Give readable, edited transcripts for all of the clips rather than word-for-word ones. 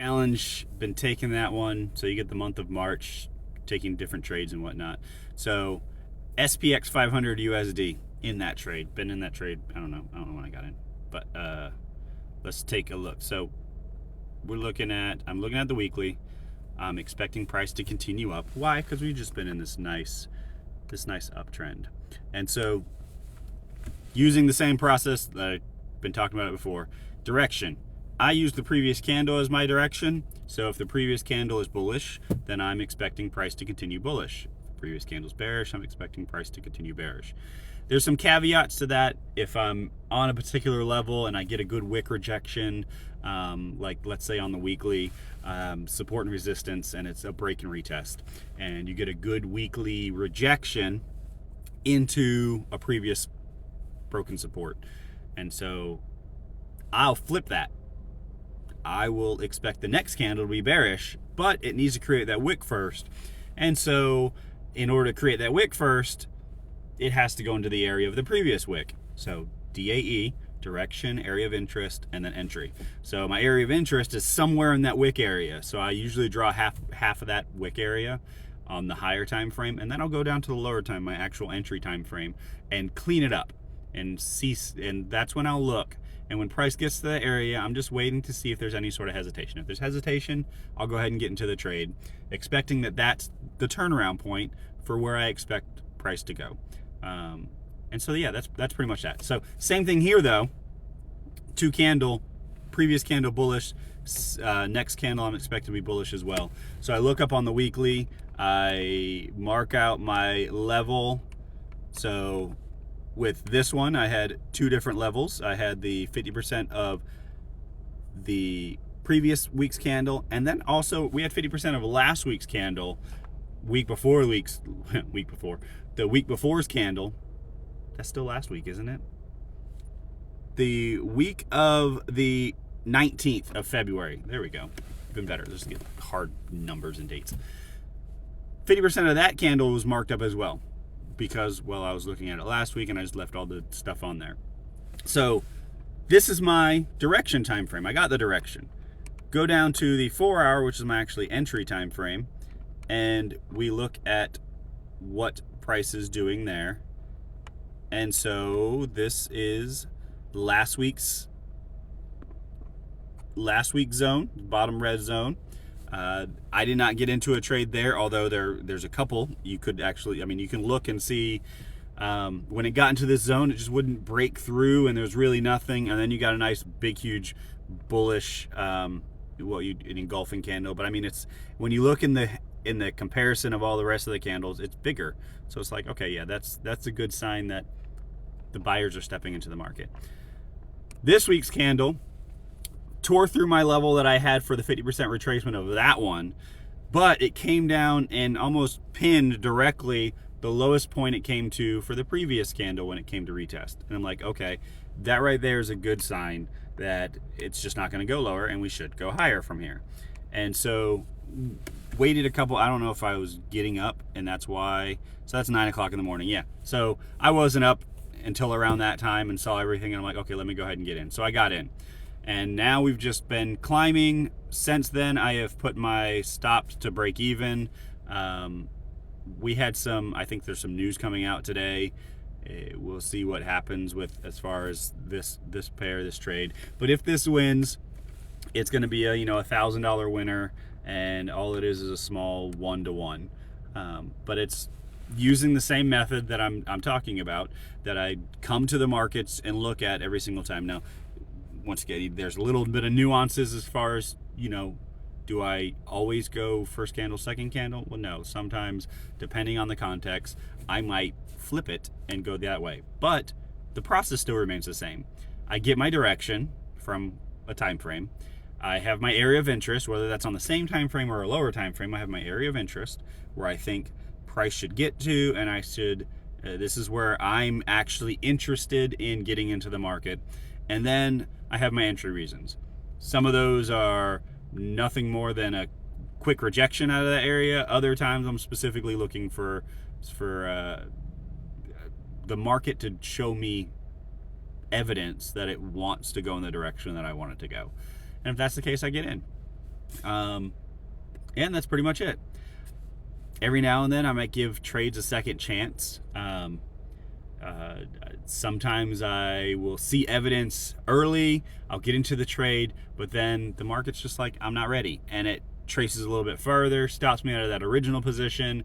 challenge, been taking that one. So you get the month of March, taking different trades and whatnot. So SPX 500 USD in that trade. Been in that trade. I don't know when I got in, but let's take a look. So I'm looking at the weekly. I'm expecting price to continue up. Why? Because we've just been in this nice uptrend. And so using the same process that I've been talking about it before, direction. I use the previous candle as my direction. So if the previous candle is bullish, then I'm expecting price to continue bullish. If the previous candle's bearish, I'm expecting price to continue bearish. There's some caveats to that. If I'm on a particular level and I get a good wick rejection, like let's say on the weekly, support and resistance, and it's a break and retest, and you get a good weekly rejection into a previous broken support, and so I'll flip that. I will expect the next candle to be bearish, but it needs to create that wick first. And so in order to create that wick first, it has to go into the area of the previous wick. So DAE, direction, area of interest, and then entry. So my area of interest is somewhere in that wick area. So I usually draw half of that wick area on the higher time frame, and then I'll go down to the lower time, my actual entry time frame, and clean it up and that's when I'll look. And when price gets to that area, I'm just waiting to see if there's any sort of hesitation. If there's hesitation, I'll go ahead and get into the trade, expecting that that's the turnaround point for where I expect price to go. And so yeah, that's pretty much that. So same thing here though. Two candle, previous candle bullish, next candle I'm expecting to be bullish as well. So I look up on the weekly, I mark out my level. So with this one, I had two different levels. I had the 50% of the previous week's candle, and then also we had 50% of last week's candle, the week before's candle. That's still last week, isn't it? The week of the 19th of February. There we go. Even better. Let's get hard numbers and dates. 50% of that candle was marked up as well, because, well, I was looking at it last week and I just left all the stuff on there. So this is my direction time frame. I got the direction. Go down to the 4 hour, which is my actually entry time frame, and we look at what price is doing there. And so this is last week's zone, bottom red zone. I did not get into a trade there, although there's a couple. You could actually, you can look and see when it got into this zone, it just wouldn't break through, and there's really nothing. And then you got a nice, big, huge, bullish, an engulfing candle. But it's when you look in the comparison of all the rest of the candles, it's bigger. So it's like, okay, yeah, that's a good sign that the buyers are stepping into the market. This week's candle tore through my level that I had for the 50% retracement of that one, but it came down and almost pinned directly the lowest point it came to for the previous candle when it came to retest. And I'm like, okay, that right there is a good sign that it's just not going to go lower and we should go higher from here. And so waited a couple, I don't know if I was getting up, and that's why. So that's 9 o'clock in the morning. Yeah, so I wasn't up until around that time and saw everything, and I'm like, okay, let me go ahead and get in. So I got in, and now we've just been climbing. Since then, I have put my stops to break even. We had I think there's some news coming out today. We'll see what happens with as far as this trade. But if this wins, it's going to be a $1,000 winner, and all it is a small 1-to-1. But it's using the same method that I'm talking about, that I come to the markets and look at every single time. Now, once again, there's a little bit of nuances as far as, do I always go first candle, second candle? Well, no. Sometimes, depending on the context, I might flip it and go that way. But the process still remains the same. I get my direction from a time frame. I have my area of interest, whether that's on the same time frame or a lower time frame. I have my area of interest where I think price should get to, and this is where I'm actually interested in getting into the market. And then I have my entry reasons. Some of those are nothing more than a quick rejection out of that area. Other times I'm specifically looking for the market to show me evidence that it wants to go in the direction that I want it to go. And if that's the case, I get in. And that's pretty much it. Every now and then I might give trades a second chance. Sometimes I will see evidence early, I'll get into the trade, but then the market's just like, I'm not ready. And it traces a little bit further, stops me out of that original position,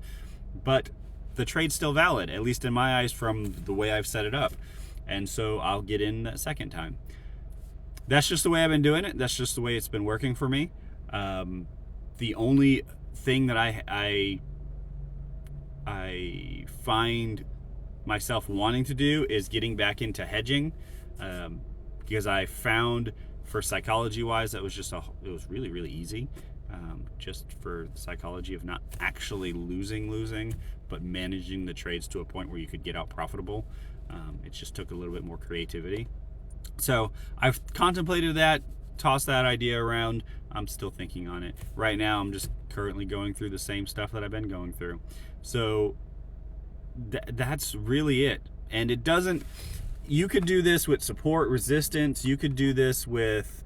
but the trade's still valid, at least in my eyes from the way I've set it up. And so I'll get in that second time. That's just the way I've been doing it. That's just the way it's been working for me. The only thing that I find myself wanting to do is getting back into hedging, because I found, for psychology wise, that was it was really, really easy, just for the psychology of not actually losing, but managing the trades to a point where you could get out profitable. It just took a little bit more creativity. So I've contemplated that, tossed that idea around. I'm still thinking on it. Right now I'm just currently going through the same stuff that I've been going through. So that's really it. And it doesn't, you could do this with support, resistance. You could do this with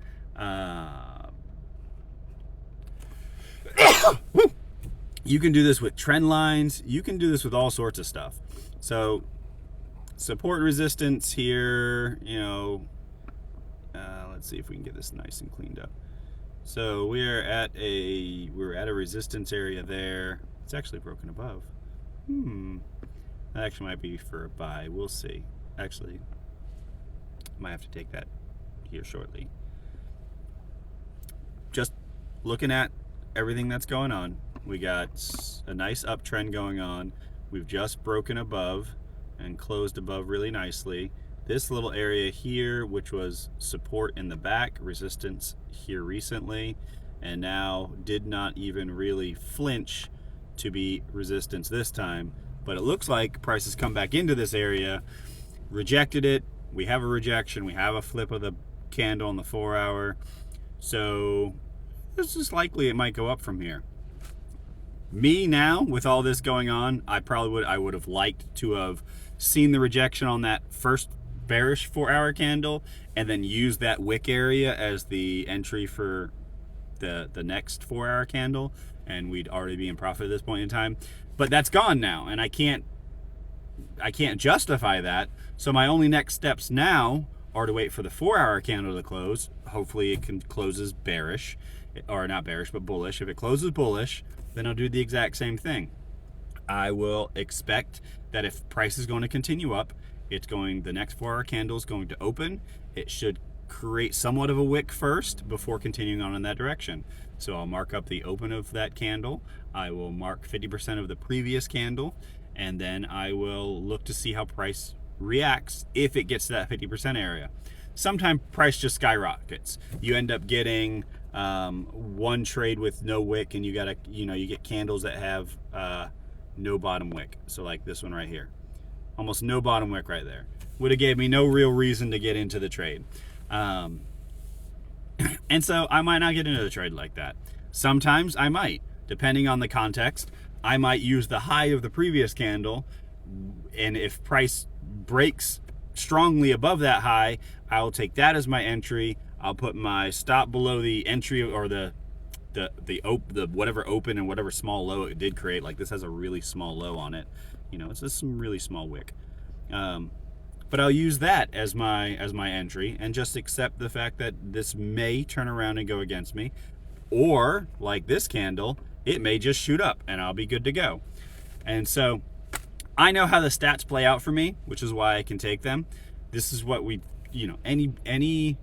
you can do this with trend lines. You can do this with all sorts of stuff. So support, resistance here, let's see if we can get this nice and cleaned up. So we're at a resistance area there. It's actually broken above. That actually might be for a buy. We'll see. Actually, might have to take that here shortly. Just looking at everything that's going on, we got a nice uptrend going on. We've just broken above and closed above really nicely. This little area here, which was support in the back, resistance here recently, and now did not even really flinch to be resistance this time. But it looks like prices come back into this area, rejected it. We have a rejection. We have a flip of the candle on the 4 hour. So this is likely it might go up from here. Me now, with all this going on, I would have liked to have seen the rejection on that first bearish 4 hour candle and then use that wick area as the entry for the next 4 hour candle, and we'd already be in profit at this point in time. But that's gone now, and I can't justify that. So my only next steps now are to wait for the 4 hour candle to close. Hopefully it closes bearish, or not bearish, but bullish. If it closes bullish, then I'll do the exact same thing. I will expect that if price is going to continue up, the next 4 hour candle is going to open. It should create somewhat of a wick first before continuing on in that direction. So I'll mark up the open of that candle. I will mark 50% of the previous candle, and then I will look to see how price reacts if it gets to that 50% area. Sometimes price just skyrockets. You end up getting one trade with no wick, and you get candles that have no bottom wick. So like this one right here, almost no bottom wick right there. Would have gave me no real reason to get into the trade. And so I might not get into the trade like that. Sometimes I might, depending on the context. I might use the high of the previous candle, and if price breaks strongly above that high, I'll take that as my entry. I'll put my stop below the entry, or the whatever open and whatever small low it did create. Like this has a really small low on it. It's just some really small wick. But I'll use that as my entry and just accept the fact that this may turn around and go against me, or like this candle, it may just shoot up and I'll be good to go. And so I know how the stats play out for me, which is why I can take them. This is what anybody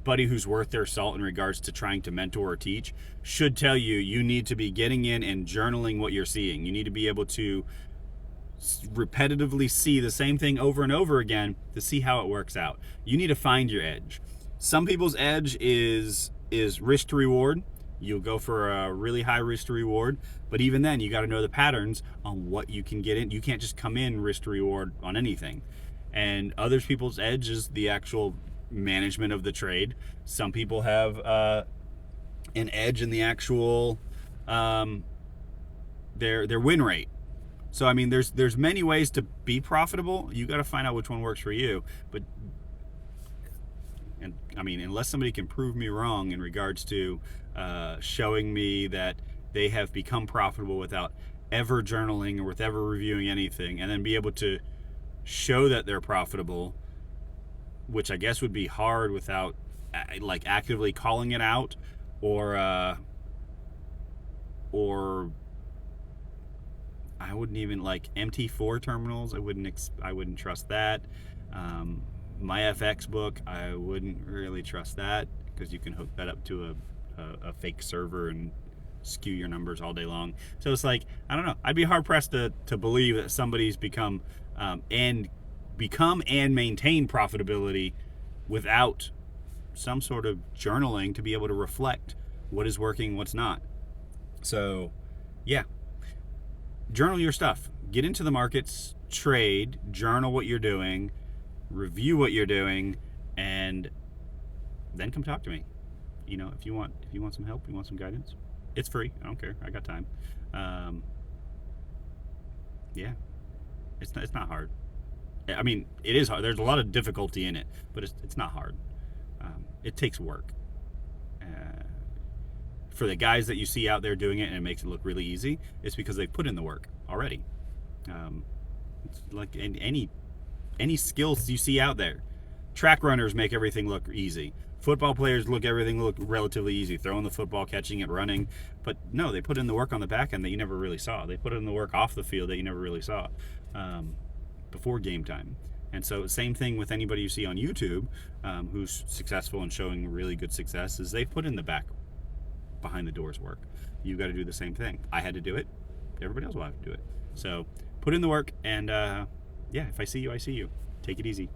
who's worth their salt in regards to trying to mentor or teach should tell you, you need to be getting in and journaling what you're seeing. You need to be able to repetitively see the same thing over and over again to see how it works out. You need to find your edge. Some people's edge is risk to reward. You'll go for a really high risk to reward, but even then you got to know the patterns on what you can get in. You can't just come in risk to reward on anything. And other people's edge is the actual management of the trade. Some people have an edge in the actual their win rate. So I mean, there's many ways to be profitable. You got to find out which one works for you. But And I mean, unless somebody can prove me wrong in regards to showing me that they have become profitable without ever journaling or with ever reviewing anything, and then be able to show that they're profitable, which I guess would be hard without like actively calling it out, or I wouldn't even like MT4 terminals. I wouldn't trust that. My FX book, I wouldn't really trust that, because you can hook that up to a fake server and skew your numbers all day long. So it's like, I don't know. I'd be hard pressed to believe that somebody's become and maintain profitability without some sort of journaling to be able to reflect what is working, what's not. So, yeah. Journal your stuff. Get into the markets, trade, journal what you're doing, review what you're doing, and then come talk to me. You know, if you want some help, you want some guidance, it's free. I don't care. I got time. Yeah, it's not hard. I mean, it is hard. There's a lot of difficulty in it, but it's not hard. It takes work. For the guys that you see out there doing it and it makes it look really easy, it's because they've put in the work already. It's like any skills you see out there. Track runners make everything look easy. Football players everything look relatively easy. Throwing the football, catching it, running. But no, they put in the work on the back end that you never really saw. They put in the work off the field that you never really saw before game time. And so same thing with anybody you see on YouTube who's successful and showing really good success, is they've put in the behind the doors work. You've got to do the same thing. I had to do it. Everybody else will have to do it. So put in the work, and yeah, if I see you, I see you. Take it easy.